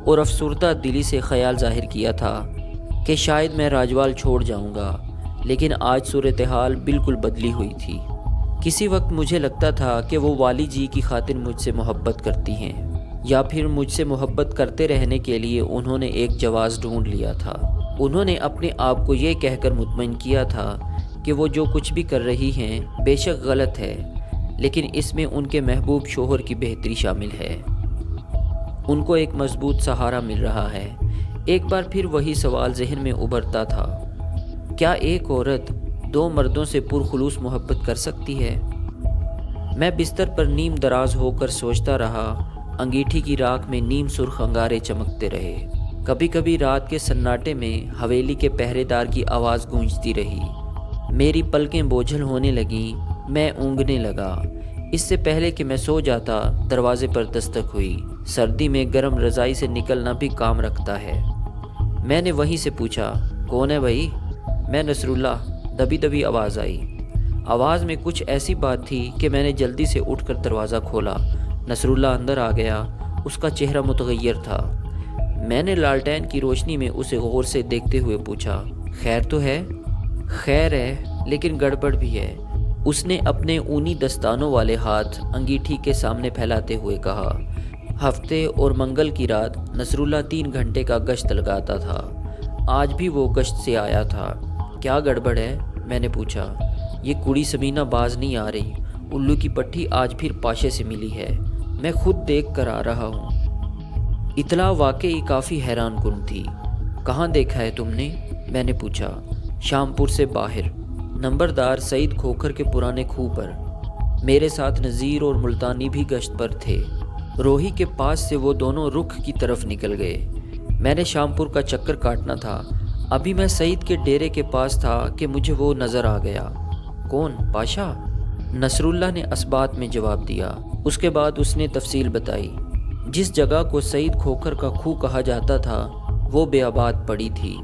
اور افسردہ دلی سے خیال ظاہر کیا تھا کہ شاید میں راجوال چھوڑ جاؤں گا، لیکن آج صورتحال بالکل بدلی ہوئی تھی۔ کسی وقت مجھے لگتا تھا کہ وہ والی جی کی خاطر مجھ سے محبت کرتی ہیں، یا پھر مجھ سے محبت کرتے رہنے کے لیے انہوں نے ایک جواز ڈھونڈ لیا تھا۔ انہوں نے اپنے آپ کو یہ کہہ کر مطمئن کیا تھا کہ وہ جو کچھ بھی کر رہی ہیں بے شک غلط ہے، لیکن اس میں ان کے محبوب شوہر کی بہتری شامل ہے۔ ان کو ایک مضبوط سہارا مل رہا ہے۔ ایک بار پھر وہی سوال ذہن میں ابھرتا تھا، کیا ایک عورت دو مردوں سے پرخلوص محبت کر سکتی ہے؟ میں بستر پر نیم دراز ہو کر سوچتا رہا۔ انگیٹھی کی راکھ میں نیم سرخ انگارے چمکتے رہے۔ کبھی کبھی رات کے سناٹے میں حویلی کے پہرے دار کی آواز گونجتی رہی۔ میری پلکیں بوجھل ہونے لگیں، میں اونگنے لگا۔ اس سے پہلے کہ میں سو جاتا دروازے پر دستک ہوئی۔ سردی میں گرم رضائی سے نکلنا بھی کام رکھتا ہے۔ میں نے وہیں سے پوچھا، کون ہے بھائی؟ میں نصر اللہ، دبی دبی آواز آئی۔ آواز میں کچھ ایسی بات تھی کہ میں نے جلدی سے اٹھ کر دروازہ کھولا۔ نصر اللہ اندر آ گیا۔ اس کا چہرہ متغیر تھا۔ میں نے لالٹین کی روشنی میں اسے غور سے دیکھتے ہوئے پوچھا، خیر تو ہے؟ خیر ہے، لیکن گڑبڑ بھی ہے، اس نے اپنے اونی دستانوں والے ہاتھ انگیٹھی کے سامنے پھیلاتے ہوئے کہا۔ ہفتے اور منگل کی رات نصر اللہ 3 گھنٹے کا گشت لگاتا تھا۔ آج بھی وہ گشت سے آیا تھا۔ کیا گڑبڑ ہے؟ میں نے پوچھا۔ یہ کڑی سمینہ باز نہیں آ رہی۔ الو کی پٹھی آج پھر پاشے سے ملی ہے، میں خود دیکھ کر آ رہا ہوں۔ اطلاع واقعی کافی حیران کن تھی۔ کہاں دیکھا ہے تم نے؟ میں نے پوچھا۔ شامپور سے باہر، نمبردار سعید کھوکھر کے پرانے کھوہ پر۔ میرے ساتھ نذیر اور ملتانی بھی گشت پر تھے۔ روہی کے پاس سے وہ دونوں رخ کی طرف نکل گئے۔ میں نے شامپور کا چکر کاٹنا تھا۔ ابھی میں سعید کے ڈیرے کے پاس تھا کہ مجھے وہ نظر آ گیا۔ کون؟ پاشا؟ نصر اللہ نے اسبات میں جواب دیا۔ اس کے بعد اس نے تفصیل بتائی۔ جس جگہ کو سعید کھوکھر کا کھوہ کہا جاتا تھا وہ بے آباد پڑی تھی۔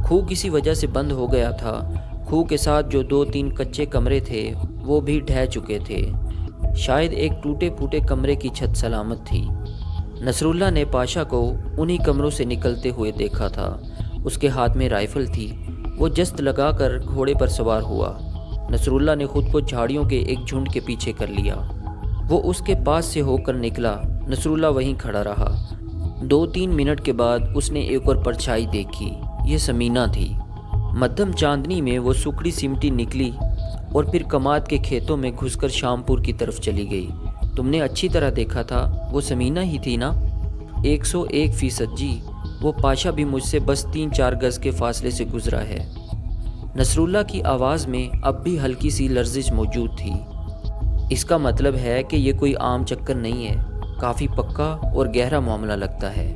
کھوہ کسی وجہ سے بند ہو گیا تھا۔ کھوہ کے ساتھ جو 2-3 کچے کمرے تھے وہ بھی ڈھہ چکے تھے۔ شاید ایک ٹوٹے پھوٹے کمرے کی چھت سلامت تھی۔ نصر اللہ نے پاشا کو انہی کمروں سے نکلتے ہوئے دیکھا تھا۔ اس کے ہاتھ میں رائفل تھی۔ وہ جست لگا کر گھوڑے پر سوار ہوا۔ نصر اللہ نے خود کو جھاڑیوں کے ایک جھنڈ کے پیچھے کر لیا۔ وہ اس کے پاس سے ہو کر نکلا۔ نصر اللہ وہیں کھڑا رہا۔ 2-3 منٹ کے بعد اس نے ایک اور پرچھائی دیکھی۔ یہ سمینہ تھی۔ مدھم چاندنی میں وہ سکڑی سمٹی نکلی اور پھر کماد کے کھیتوں میں گھس کر شامپور کی طرف چلی گئی۔ تم نے اچھی طرح دیکھا تھا، وہ سمینہ ہی تھی نا؟ 101% جی، وہ پاشا بھی مجھ سے بس 3-4 گز کے فاصلے سے گزرا ہے۔ نصر اللہ کی آواز میں اب بھی ہلکی سی لرزش موجود تھی۔ اس کا مطلب ہے کہ یہ کوئی عام چکر نہیں ہے، کافی پکا اور گہرا معاملہ لگتا ہے۔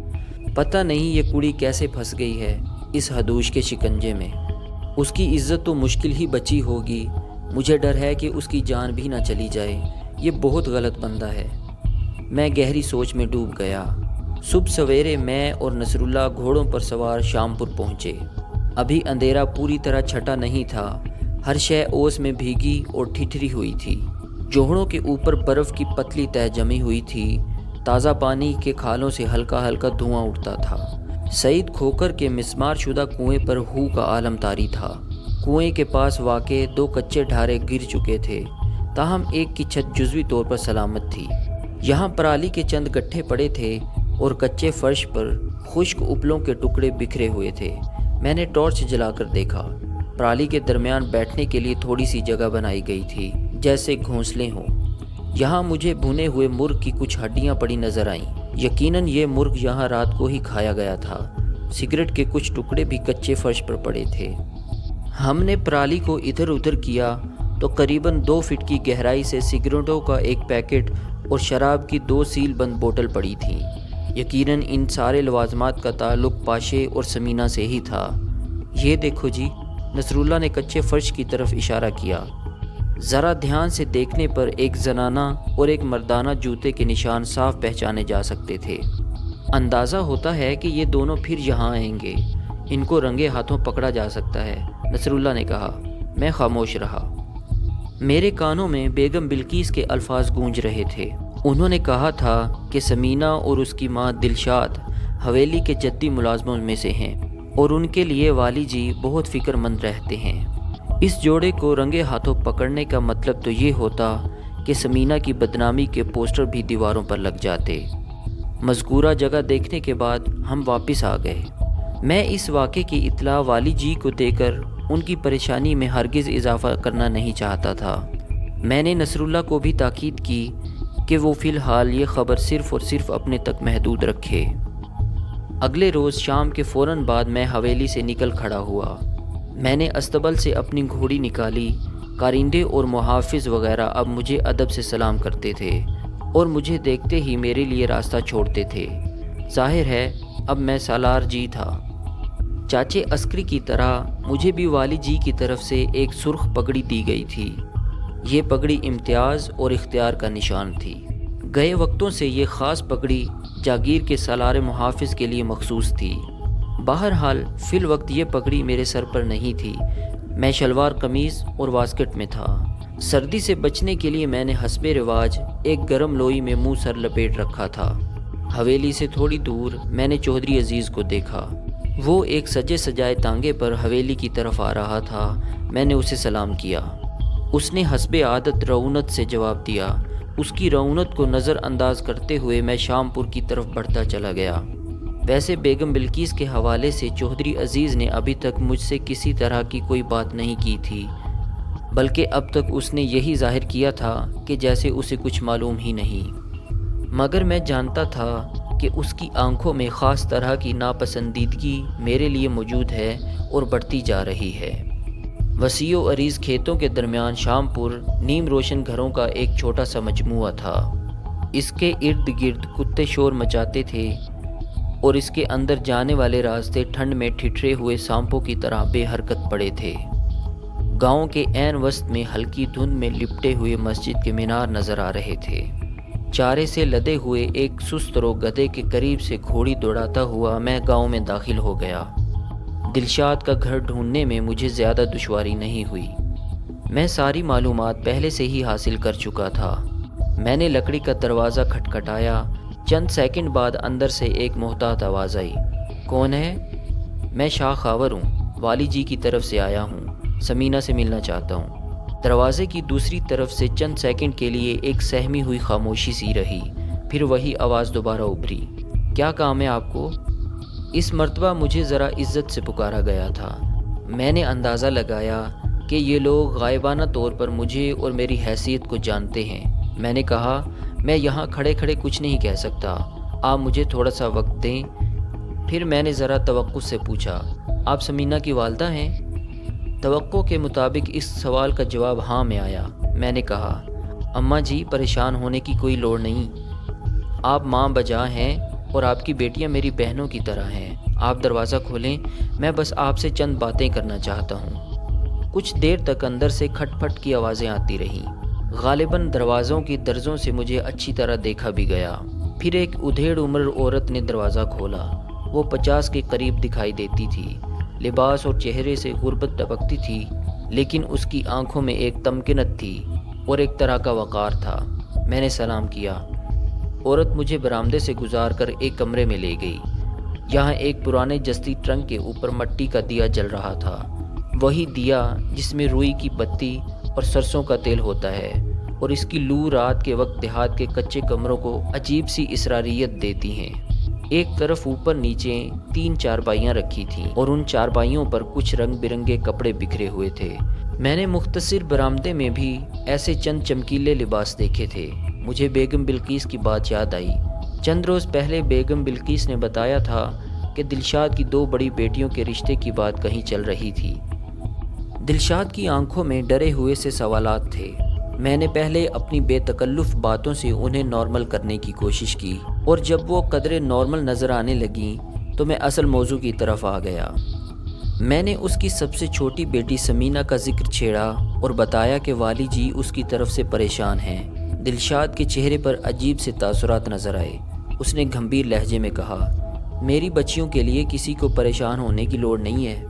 پتہ نہیں یہ کڑی کیسے پھنس گئی ہے اس حدوش کے شکنجے میں۔ اس کی عزت تو مشکل ہی بچی ہوگی۔ مجھے ڈر ہے کہ اس کی جان بھی نہ چلی جائے۔ یہ بہت غلط بندہ ہے۔ میں گہری سوچ میں ڈوب گیا۔ صبح سویرے میں اور نصر اللہ گھوڑوں پر سوار شامپور پہنچے۔ ابھی اندھیرا پوری طرح چھٹا نہیں تھا۔ ہر شے اوس میں بھیگی اور ٹھٹری ہوئی تھی۔ جوہڑوں کے اوپر برف کی پتلی تہ جمی ہوئی تھی۔ تازہ پانی کے کھالوں سے ہلکا ہلکا دھواں اٹھتا تھا۔ سعید کھوکھر کے مسمار شدہ کنویں پر ہو کا عالم طاری تھا۔ کنویں کے پاس واقع 2 کچے ڈھارے گر چکے تھے، تاہم ایک کی چھت جزوی طور پر سلامت تھی۔ یہاں پرالی کے چند گٹھے پڑے تھے اور کچے فرش پر خشک اپلوں کے ٹکڑے بکھرے ہوئے تھے۔ میں نے ٹارچ جلا کر دیکھا۔ پرالی کے درمیان بیٹھنے کے لیے تھوڑی سی جگہ بنائی گئی تھی، جیسے گھونسلے ہوں۔ یہاں مجھے بھنے ہوئے مرغ کی کچھ ہڈیاں پڑی نظر آئیں۔ یقیناً یہ مرغ یہاں رات کو ہی کھایا گیا تھا۔ سگریٹ کے کچھ ٹکڑے بھی کچے فرش پر پڑے تھے۔ ہم نے پرالی کو ادھر ادھر کیا تو قریباً 2 فٹ کی گہرائی سے سگریٹوں کا ایک پیکٹ اور شراب کی 2 سیل بند بوتل پڑی تھیں۔ یقیناً ان سارے لوازمات کا تعلق پاشے اور سمینہ سے ہی تھا۔ یہ دیکھو جی، نصر اللہ نے کچے فرش کی طرف اشارہ کیا۔ ذرا دھیان سے دیکھنے پر ایک زنانہ اور ایک مردانہ جوتے کے نشان صاف پہچانے جا سکتے تھے۔ اندازہ ہوتا ہے کہ یہ دونوں پھر یہاں آئیں گے۔ ان کو رنگے ہاتھوں پکڑا جا سکتا ہے، نصر اللہ نے کہا۔ میں خاموش رہا۔ میرے کانوں میں بیگم بلقیس کے الفاظ گونج رہے تھے۔ انہوں نے کہا تھا کہ سمینہ اور اس کی ماں دلشاد حویلی کے جدی ملازموں میں سے ہیں اور ان کے لیے والی جی بہت فکر مند رہتے ہیں۔ اس جوڑے کو رنگے ہاتھوں پکڑنے کا مطلب تو یہ ہوتا کہ سمینہ کی بدنامی کے پوسٹر بھی دیواروں پر لگ جاتے۔ مذکورہ جگہ دیکھنے کے بعد ہم واپس آ گئے۔ میں اس واقعے کی اطلاع والی جی کو دے کر ان کی پریشانی میں ہرگز اضافہ کرنا نہیں چاہتا تھا۔ میں نے نصر اللہ کو بھی تاکید کی کہ وہ فی الحال یہ خبر صرف اور صرف اپنے تک محدود رکھے۔ اگلے روز شام کے فوراً بعد میں حویلی سے نکل کھڑا ہوا۔ میں نے استبل سے اپنی گھوڑی نکالی۔ کارندے اور محافظ وغیرہ اب مجھے ادب سے سلام کرتے تھے اور مجھے دیکھتے ہی میرے لیے راستہ چھوڑتے تھے۔ ظاہر ہے اب میں سالار جی تھا۔ چاچے عسکری کی طرح مجھے بھی والی جی کی طرف سے ایک سرخ پگڑی دی گئی تھی۔ یہ پگڑی امتیاز اور اختیار کا نشان تھی۔ گئے وقتوں سے یہ خاص پگڑی جاگیر کے سالار محافظ کے لیے مخصوص تھی۔ بہرحال فی الوقت یہ پگڑی میرے سر پر نہیں تھی۔ میں شلوار قمیض اور واسکٹ میں تھا۔ سردی سے بچنے کے لیے میں نے حسب رواج ایک گرم لوئی میں منہ سر لپیٹ رکھا تھا۔ حویلی سے تھوڑی دور میں نے چودھری عزیز کو دیکھا۔ وہ ایک سجے سجائے تانگے پر حویلی کی طرف آ رہا تھا۔ میں نے اسے سلام کیا۔ اس نے حسب عادت رعونت سے جواب دیا۔ اس کی رعونت کو نظر انداز کرتے ہوئے میں شام پور کی طرف بڑھتا چلا گیا۔ ویسے بیگم بلقیس کے حوالے سے چودھری عزیز نے ابھی تک مجھ سے کسی طرح کی کوئی بات نہیں کی تھی، بلکہ اب تک اس نے یہی ظاہر کیا تھا کہ جیسے اسے کچھ معلوم ہی نہیں، مگر میں جانتا تھا کہ اس کی آنکھوں میں خاص طرح کی ناپسندیدگی میرے لیے موجود ہے اور بڑھتی جا رہی ہے۔ وسیع و عریض کھیتوں کے درمیان شام پور نیم روشن گھروں کا ایک چھوٹا سا مجموعہ تھا۔ اس کے ارد گرد کتے شور مچاتے تھے اور اس کے اندر جانے والے راستے ٹھنڈ میں ٹھٹھرے ہوئے سانپوں کی طرح بے حرکت پڑے تھے۔ گاؤں کے عین وسط میں ہلکی دھند میں لپٹے ہوئے مسجد کے مینار نظر آ رہے تھے۔ چارے سے لدے ہوئے ایک سست رو گدھے کے قریب سے گھوڑی دوڑاتا ہوا میں گاؤں میں داخل ہو گیا۔ دلشاد کا گھر ڈھونڈنے میں مجھے زیادہ دشواری نہیں ہوئی۔ میں ساری معلومات پہلے سے ہی حاصل کر چکا تھا۔ میں نے لکڑی کا دروازہ کھٹکھٹایا۔ چند سیکنڈ بعد اندر سے ایک محتاط آواز آئی۔ کون ہے؟ میں شاہ خاور ہوں، والی جی کی طرف سے آیا ہوں، سمینہ سے ملنا چاہتا ہوں۔ دروازے کی دوسری طرف سے چند سیکنڈ کے لیے ایک سہمی ہوئی خاموشی سی رہی، پھر وہی آواز دوبارہ ابھری۔ کیا کام ہے آپ کو؟ اس مرتبہ مجھے ذرا عزت سے پکارا گیا تھا۔ میں نے اندازہ لگایا کہ یہ لوگ غائبانہ طور پر مجھے اور میری حیثیت کو جانتے ہیں۔ میں نے کہا، میں یہاں کھڑے کھڑے کچھ نہیں کہہ سکتا، آپ مجھے تھوڑا سا وقت دیں۔ پھر میں نے ذرا توقع سے پوچھا، آپ سمینہ کی والدہ ہیں؟ توقع کے مطابق اس سوال کا جواب ہاں میں آیا۔ میں نے کہا، اماں جی پریشان ہونے کی کوئی لوڑ نہیں، آپ ماں بجا ہیں اور آپ کی بیٹیاں میری بہنوں کی طرح ہیں۔ آپ دروازہ کھولیں، میں بس آپ سے چند باتیں کرنا چاہتا ہوں۔ کچھ دیر تک اندر سے کھٹ پھٹ کی آوازیں آتی رہیں۔ غالباً دروازوں کی درزوں سے مجھے اچھی طرح دیکھا بھی گیا۔ پھر ایک ادھیڑ عمر عورت نے دروازہ کھولا۔ وہ 50 کے قریب دکھائی دیتی تھی۔ لباس اور چہرے سے غربت ٹپکتی تھی، لیکن اس کی آنکھوں میں ایک تمکنت تھی اور ایک طرح کا وقار تھا۔ میں نے سلام کیا۔ عورت مجھے برآمدے سے گزار کر ایک کمرے میں لے گئی۔ یہاں ایک پرانے جستی ٹرنک کے اوپر مٹی کا دیا جل رہا تھا، وہی دیا جس میں روئی کی بتی اور سرسوں کا تیل ہوتا ہے، اور اس کی لو رات کے وقت دیہات کے کچے کمروں کو عجیب سی اسراریت دیتی ہیں۔ ایک طرف اوپر نیچے 3 چارپائیاں رکھی تھیں اور ان چارپائیوں پر کچھ رنگ برنگے کپڑے بکھرے ہوئے تھے۔ میں نے مختصر برآمدے میں بھی ایسے چند چمکیلے لباس دیکھے تھے۔ مجھے بیگم بلقیس کی بات یاد آئی۔ چند روز پہلے بیگم بلقیس نے بتایا تھا کہ دلشاد کی 2 بڑی بیٹیوں کے رشتے کی بات کہیں چل رہی تھی۔ دلشاد کی آنکھوں میں ڈرے ہوئے سے سوالات تھے۔ میں نے پہلے اپنی بے تکلف باتوں سے انہیں نارمل کرنے کی کوشش کی، اور جب وہ قدرے نارمل نظر آنے لگیں تو میں اصل موضوع کی طرف آ گیا۔ میں نے اس کی سب سے چھوٹی بیٹی سمینہ کا ذکر چھیڑا اور بتایا کہ والی جی اس کی طرف سے پریشان ہیں۔ دلشاد کے چہرے پر عجیب سے تاثرات نظر آئے۔ اس نے گھمبیر لہجے میں کہا، میری بچیوں کے لیے کسی کو پریشان ہونے کی لوڑ نہیں ہے،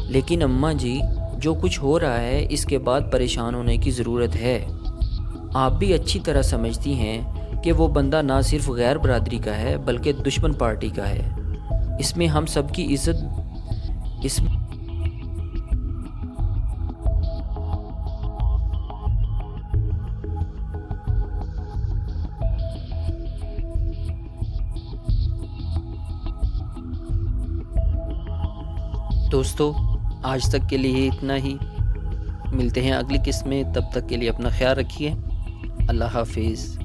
لیکن اماں جی جو کچھ ہو رہا ہے اس کے بعد پریشان ہونے کی ضرورت ہے۔ آپ بھی اچھی طرح سمجھتی ہیں کہ وہ بندہ نہ صرف غیر برادری کا ہے بلکہ دشمن پارٹی کا ہے۔ اس میں ہم سب کی عزت دوستو آج تک کے لیے اتنا ہی، ملتے ہیں اگلی قسط میں، تب تک کے لیے اپنا خیال رکھیے، اللہ حافظ۔